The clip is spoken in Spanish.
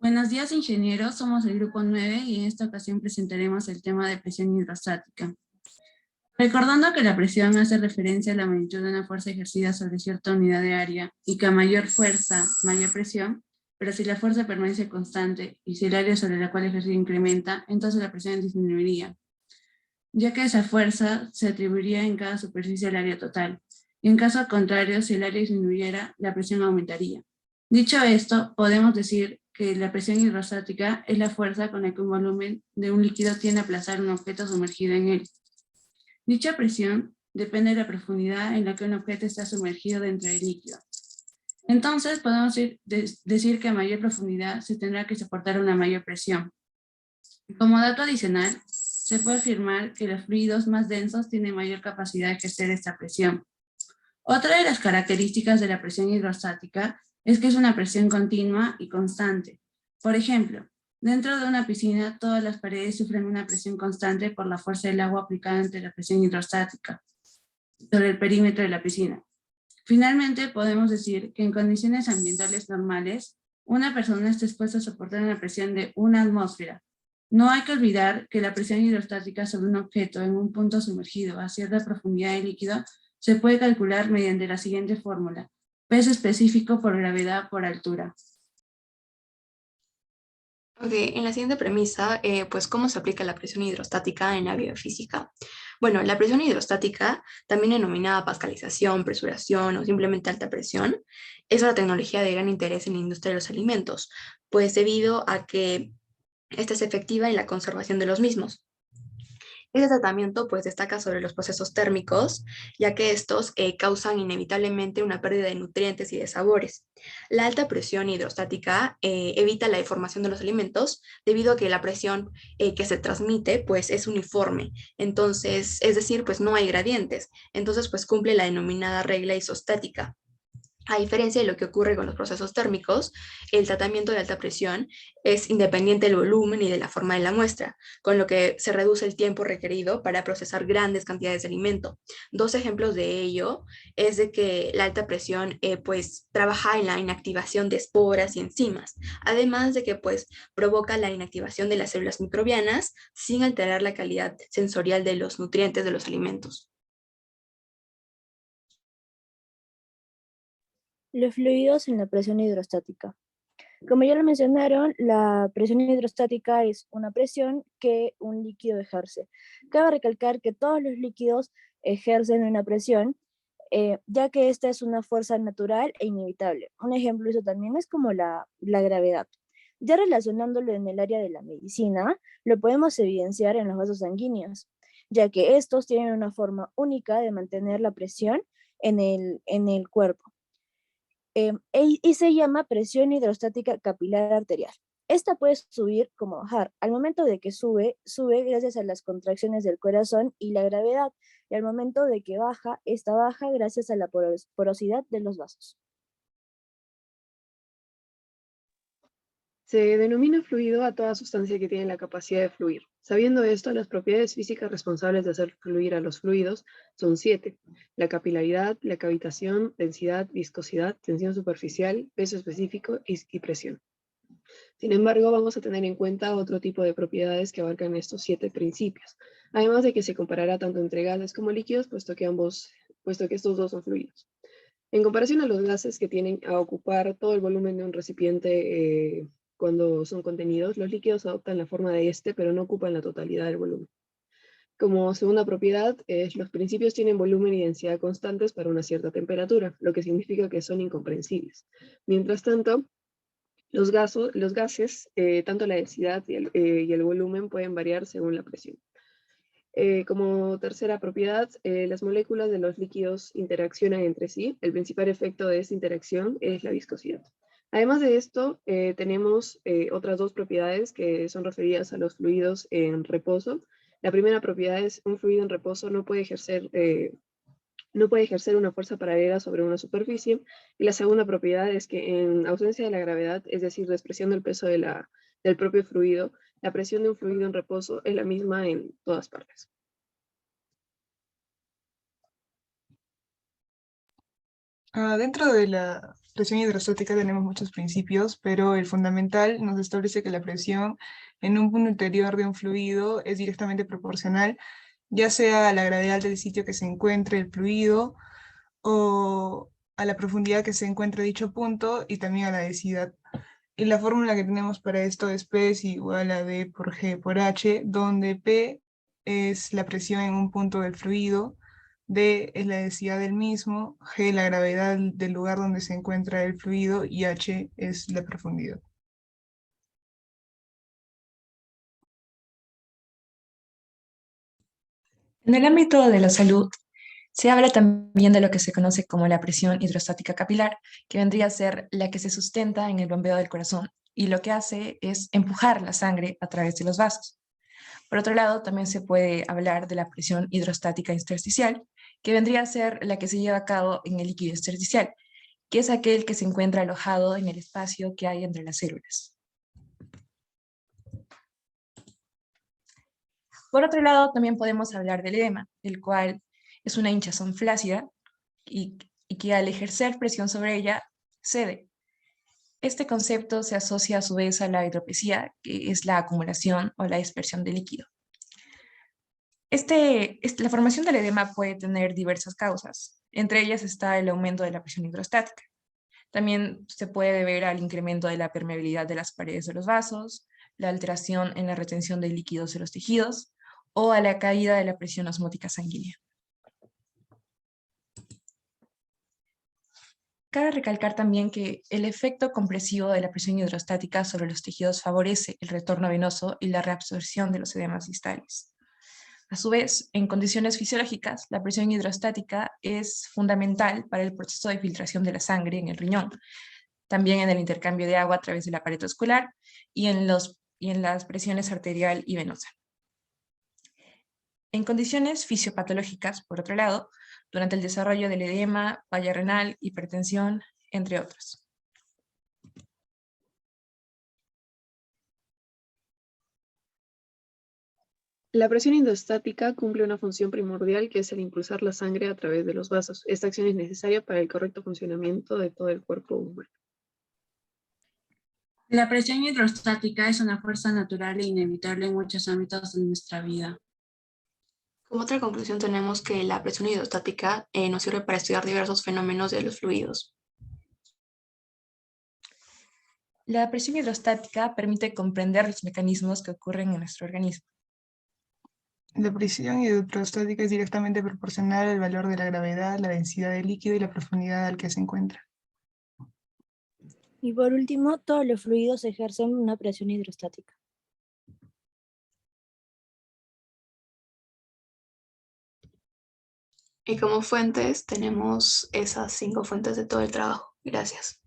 Buenos días, ingenieros. Somos el grupo 9 y en esta ocasión presentaremos el tema de presión hidrostática. Recordando que la presión hace referencia a la magnitud de una fuerza ejercida sobre cierta unidad de área y que a mayor fuerza, mayor presión, pero si la fuerza permanece constante y si el área sobre la cual ejercida incrementa, entonces la presión disminuiría, ya que esa fuerza se atribuiría en cada superficie al área total. Y en caso contrario, si el área disminuyera, la presión aumentaría. Dicho esto, podemos decir que la presión hidrostática es la fuerza con la que un volumen de un líquido tiende a aplazar un objeto sumergido en él. Dicha presión depende de la profundidad en la que un objeto está sumergido dentro del líquido. Entonces, podemos decir que a mayor profundidad se tendrá que soportar una mayor presión. Como dato adicional, se puede afirmar que los fluidos más densos tienen mayor capacidad de ejercer esta presión. Otra de las características de la presión hidrostática es que es una presión continua y constante. Por ejemplo, dentro de una piscina todas las paredes sufren una presión constante por la fuerza del agua aplicada ante la presión hidrostática sobre el perímetro de la piscina. Finalmente, podemos decir que en condiciones ambientales normales, una persona está expuesta a soportar una presión de una atmósfera. No hay que olvidar que la presión hidrostática sobre un objeto en un punto sumergido a cierta profundidad de líquido se puede calcular mediante la siguiente fórmula: peso específico por gravedad por altura. Ok, en la siguiente premisa, pues, ¿cómo se aplica la presión hidrostática en la biofísica? Bueno, la presión hidrostática, también denominada pascalización, presuración o simplemente alta presión, es una tecnología de gran interés en la industria de los alimentos, pues debido a que esta es efectiva en la conservación de los mismos. Este tratamiento pues destaca sobre los procesos térmicos, ya que estos causan inevitablemente una pérdida de nutrientes y de sabores. La alta presión hidrostática evita la deformación de los alimentos debido a que la presión que se transmite pues es uniforme. Entonces, es decir, pues no hay gradientes. Entonces, pues cumple la denominada regla isostática. A diferencia de lo que ocurre con los procesos térmicos, el tratamiento de alta presión es independiente del volumen y de la forma de la muestra, con lo que se reduce el tiempo requerido para procesar grandes cantidades de alimento. Dos ejemplos de ello es de que la alta presión pues trabaja en la inactivación de esporas y enzimas, además de que pues provoca la inactivación de las células microbianas sin alterar la calidad sensorial de los nutrientes de los alimentos. Los fluidos en la presión hidrostática. Como ya lo mencionaron, la presión hidrostática es una presión que un líquido ejerce. Cabe recalcar que todos los líquidos ejercen una presión, ya que esta es una fuerza natural e inevitable. Un ejemplo de eso también es como la gravedad. Ya relacionándolo en el área de la medicina, lo podemos evidenciar en los vasos sanguíneos, ya que estos tienen una forma única de mantener la presión en el cuerpo. Y se llama presión hidrostática capilar arterial. Esta puede subir como bajar. Al momento de que sube, sube gracias a las contracciones del corazón y la gravedad. Y al momento de que baja, esta baja gracias a la porosidad de los vasos. Se denomina fluido a toda sustancia que tiene la capacidad de fluir. Sabiendo esto, las propiedades físicas responsables de hacer fluir a los fluidos son 7: la capilaridad, la cavitación, densidad, viscosidad, tensión superficial, peso específico y presión. Sin embargo, vamos a tener en cuenta otro tipo de propiedades que abarcan estos 7 principios, además de que se comparará tanto entre gases como líquidos, puesto que estos dos son fluidos. En comparación a los gases que tienen a ocupar todo el volumen de un recipiente cuando son contenidos, los líquidos adoptan la forma de este, pero no ocupan la totalidad del volumen. Como segunda propiedad, los principios tienen volumen y densidad constantes para una cierta temperatura, lo que significa que son incomprensibles. Mientras tanto, los gases, tanto la densidad y el volumen pueden variar según la presión. Como tercera propiedad, las moléculas de los líquidos interaccionan entre sí. El principal efecto de esta interacción es la viscosidad. Además de esto, tenemos otras dos propiedades que son referidas a los fluidos en reposo. La primera propiedad es: un fluido en reposo no puede ejercer una fuerza paralela sobre una superficie. Y la segunda propiedad es que en ausencia de la gravedad, es decir, despreciando el peso del propio fluido, la presión de un fluido en reposo es la misma en todas partes. Dentro de la presión hidrostática tenemos muchos principios, pero el fundamental nos establece que la presión en un punto interior de un fluido es directamente proporcional, ya sea a la gravedad del sitio que se encuentre el fluido o a la profundidad que se encuentre dicho punto y también a la densidad. Y la fórmula que tenemos para esto es P es igual a D por G por H, donde P es la presión en un punto del fluido, D es la densidad del mismo, G la gravedad del lugar donde se encuentra el fluido y H es la profundidad. En el ámbito de la salud, se habla también de lo que se conoce como la presión hidrostática capilar, que vendría a ser la que se sustenta en el bombeo del corazón y lo que hace es empujar la sangre a través de los vasos. Por otro lado, también se puede hablar de la presión hidrostática intersticial, que vendría a ser la que se lleva a cabo en el líquido intersticial, que es aquel que se encuentra alojado en el espacio que hay entre las células. Por otro lado, también podemos hablar del edema, el cual es una hinchazón flácida y que al ejercer presión sobre ella cede. Este concepto se asocia a su vez a la hidropesía, que es la acumulación o la dispersión de líquido. La formación del edema puede tener diversas causas. Entre ellas está el aumento de la presión hidrostática. También se puede deber al incremento de la permeabilidad de las paredes de los vasos, la alteración en la retención de líquidos de los tejidos o a la caída de la presión osmótica sanguínea. Cabe recalcar también que el efecto compresivo de la presión hidrostática sobre los tejidos favorece el retorno venoso y la reabsorción de los edemas distales. A su vez, en condiciones fisiológicas, la presión hidrostática es fundamental para el proceso de filtración de la sangre en el riñón, también en el intercambio de agua a través de la pared vascular y en las presiones arterial y venosa. En condiciones fisiopatológicas, por otro lado, durante el desarrollo del edema, falla renal, hipertensión, entre otros. La presión hidrostática cumple una función primordial que es el impulsar la sangre a través de los vasos. Esta acción es necesaria para el correcto funcionamiento de todo el cuerpo humano. La presión hidrostática es una fuerza natural e inevitable en muchos ámbitos de nuestra vida. Como otra conclusión tenemos que la presión hidrostática nos sirve para estudiar diversos fenómenos de los fluidos. La presión hidrostática permite comprender los mecanismos que ocurren en nuestro organismo. La presión hidrostática es directamente proporcional al valor de la gravedad, la densidad del líquido y la profundidad al que se encuentra. Y por último, todos los fluidos ejercen una presión hidrostática. Y como fuentes tenemos esas 5 fuentes de todo el trabajo. Gracias.